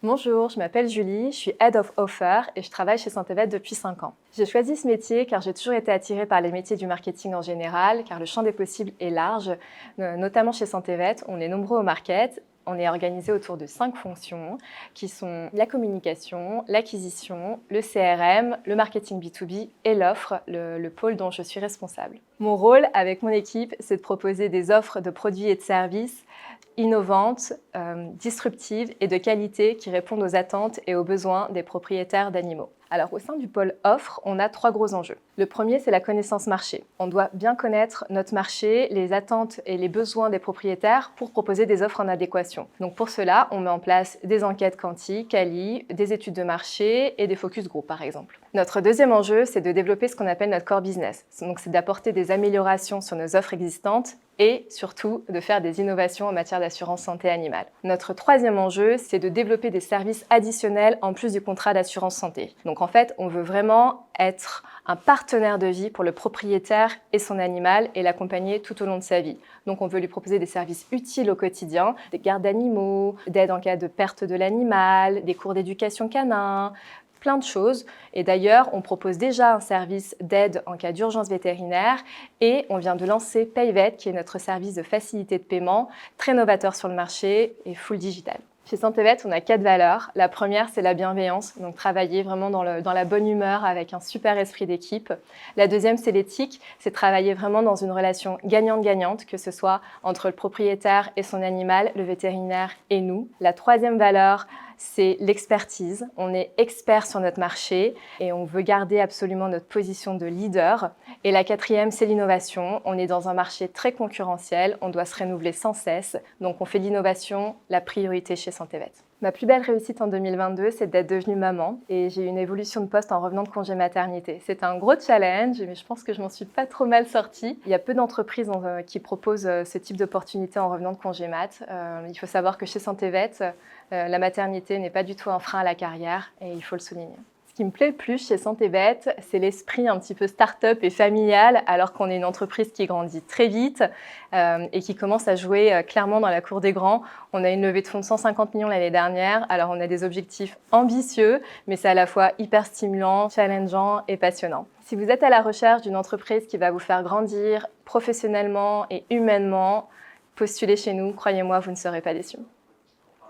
Bonjour, je m'appelle Julie, je suis Head of Offer et je travaille chez Saint-Evette depuis 5 ans. J'ai choisi ce métier car j'ai toujours été attirée par les métiers du marketing en général, car le champ des possibles est large, notamment chez Saint-Evette. On est nombreux au market. On est organisé autour de 5 fonctions qui sont la communication, l'acquisition, le CRM, le marketing B2B et l'offre, le pôle dont je suis responsable. Mon rôle avec mon équipe, c'est de proposer des offres de produits et de services innovantes, disruptives et de qualité qui répondent aux attentes et aux besoins des propriétaires d'animaux. Alors au sein du pôle offre, on a 3 gros enjeux. Le premier, c'est la connaissance marché. On doit bien connaître notre marché, les attentes et les besoins des propriétaires pour proposer des offres en adéquation. Donc pour cela, on met en place des enquêtes quanti, quali, des études de marché et des focus group par exemple. Notre deuxième enjeu, c'est de développer ce qu'on appelle notre core business. Donc c'est d'apporter des améliorations sur nos offres existantes et surtout de faire des innovations en matière d'assurance santé animale. Notre troisième enjeu, c'est de développer des services additionnels en plus du contrat d'assurance santé. Donc en fait, on veut vraiment être un partenaire de vie pour le propriétaire et son animal et l'accompagner tout au long de sa vie. Donc on veut lui proposer des services utiles au quotidien, des gardes d'animaux, d'aide en cas de perte de l'animal, des cours d'éducation canin, plein de choses. Et d'ailleurs, on propose déjà un service d'aide en cas d'urgence vétérinaire et on vient de lancer PayVet, qui est notre service de facilité de paiement, très novateur sur le marché et full digital. Chez Saint-Evette, on a 4 valeurs. La première, c'est la bienveillance, donc travailler vraiment dans la bonne humeur avec un super esprit d'équipe. La deuxième, c'est l'éthique, c'est travailler vraiment dans une relation gagnante-gagnante, que ce soit entre le propriétaire et son animal, le vétérinaire et nous. La troisième valeur, c'est l'expertise. On est expert sur notre marché et on veut garder absolument notre position de leader. Et la quatrième, c'est l'innovation. On est dans un marché très concurrentiel, on doit se renouveler sans cesse. Donc on fait l'innovation la priorité chez Saint-Evette. Ma plus belle réussite en 2022, c'est d'être devenue maman et j'ai eu une évolution de poste en revenant de congé maternité. C'est un gros challenge, mais je pense que je m'en suis pas trop mal sortie. Il y a peu d'entreprises qui proposent ce type d'opportunité en revenant de congé mat. Il faut savoir que chez Saint-Evette, la maternité n'est pas du tout un frein à la carrière et il faut le souligner. Ce qui me plaît le plus chez Saint-Evette, c'est l'esprit un petit peu start-up et familial, alors qu'on est une entreprise qui grandit très vite et qui commence à jouer clairement dans la cour des grands. On a une levée de fonds de 150 millions l'année dernière, alors on a des objectifs ambitieux, mais c'est à la fois hyper stimulant, challengeant et passionnant. Si vous êtes à la recherche d'une entreprise qui va vous faire grandir professionnellement et humainement, postulez chez nous, croyez-moi, vous ne serez pas déçus.